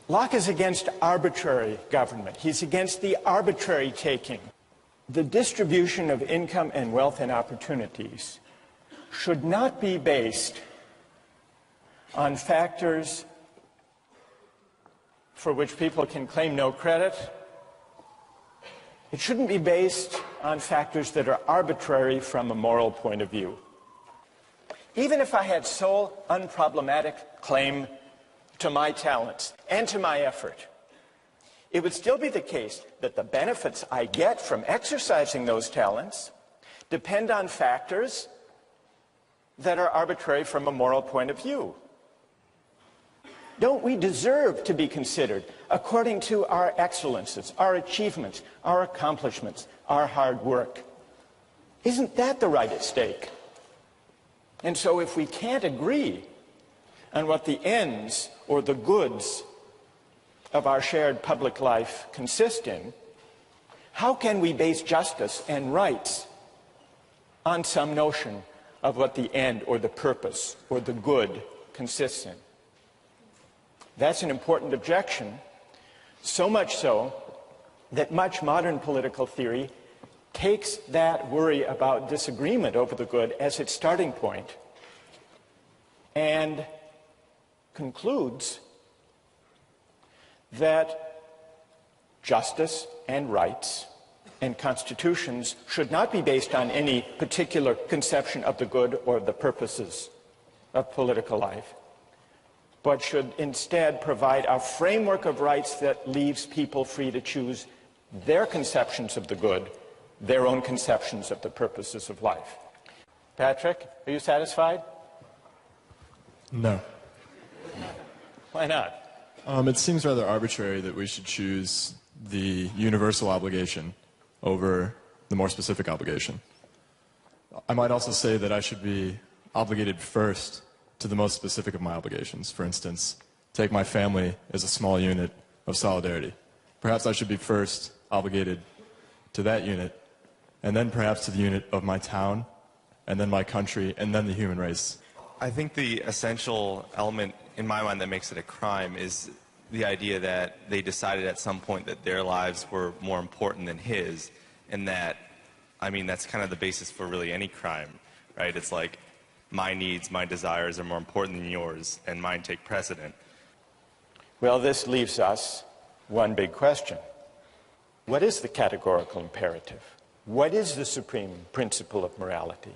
Locke is against arbitrary government. He's against the arbitrary taking. The distribution of income and wealth and opportunities should not be based on factors for which people can claim no credit. It shouldn't be based on factors that are arbitrary from a moral point of view. Even if I had sole, unproblematic claim to my talents and to my effort, it would still be the case that the benefits I get from exercising those talents depend on factors that are arbitrary from a moral point of view. Don't we deserve to be considered according to our excellences, our achievements, our accomplishments, our hard work? Isn't that the right at stake? And so if we can't agree on what the ends or the goods of our shared public life consist in, how can we base justice and rights on some notion of what the end or the purpose or the good consists in? That's an important objection, so much so that much modern political theory takes that worry about disagreement over the good as its starting point and concludes that justice and rights and constitutions should not be based on any particular conception of the good or the purposes of political life, but should instead provide a framework of rights that leaves people free to choose their conceptions of the good, their own conceptions of the purposes of life. Patrick, are you satisfied? No. Why not? It seems rather arbitrary that we should choose the universal obligation over the more specific obligation. I might also say that I should be obligated first to the most specific of my obligations. For instance, take my family as a small unit of solidarity. Perhaps I should be first obligated to that unit, and then perhaps to the unit of my town, and then my country, and then the human race. I think the essential element in my mind that makes it a crime is the idea that they decided at some point that their lives were more important than his, and that, I mean, that's kind of the basis for really any crime, right? It's like, my needs, my desires are more important than yours, and mine take precedent. Well, this leaves us one big question. What is the categorical imperative? What is the supreme principle of morality?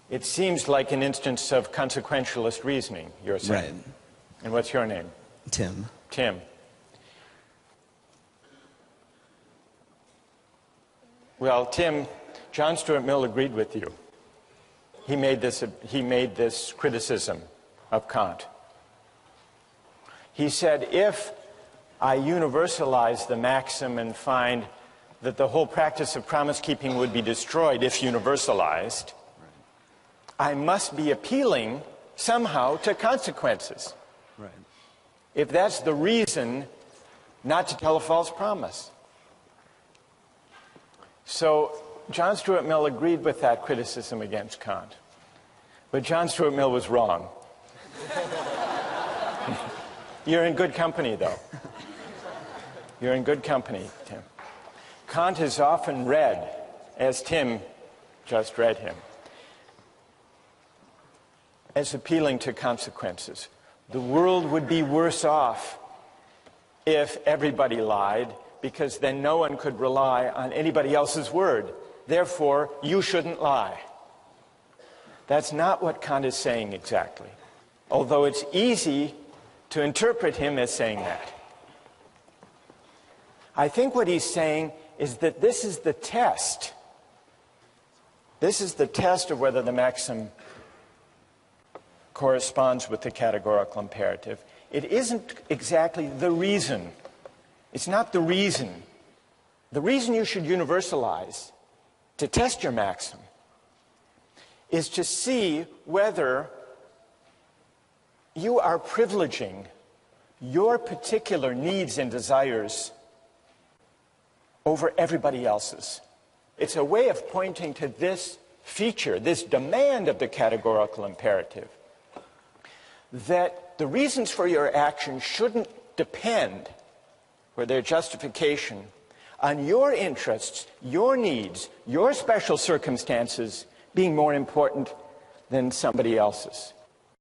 It seems like an instance of consequentialist reasoning, you're saying. Right. And what's your name? Tim. Tim. Well, Tim, John Stuart Mill agreed with you. He made this criticism of Kant. He said, if I universalize the maxim and find that the whole practice of promise-keeping would be destroyed if universalized, I must be appealing somehow to consequences. Right. If that's the reason not to tell a false promise. So John Stuart Mill agreed with that criticism against Kant. But John Stuart Mill was wrong. You're in good company, though. You're in good company, Tim. Kant is often read, as Tim just read him, as appealing to consequences. The world would be worse off if everybody lied, because then no one could rely on anybody else's word. Therefore, you shouldn't lie. That's not what Kant is saying exactly, although it's easy to interpret him as saying that. I think what he's saying is that this is the test. This is the test of whether the maxim corresponds with the categorical imperative. It isn't exactly the reason. It's not the reason. The reason you should universalize to test your maxim is to see whether you are privileging your particular needs and desires over everybody else's. It's a way of pointing to this feature, this demand of the categorical imperative, that the reasons for your action shouldn't depend, for their justification, on your interests, your needs, your special circumstances being more important than somebody else's.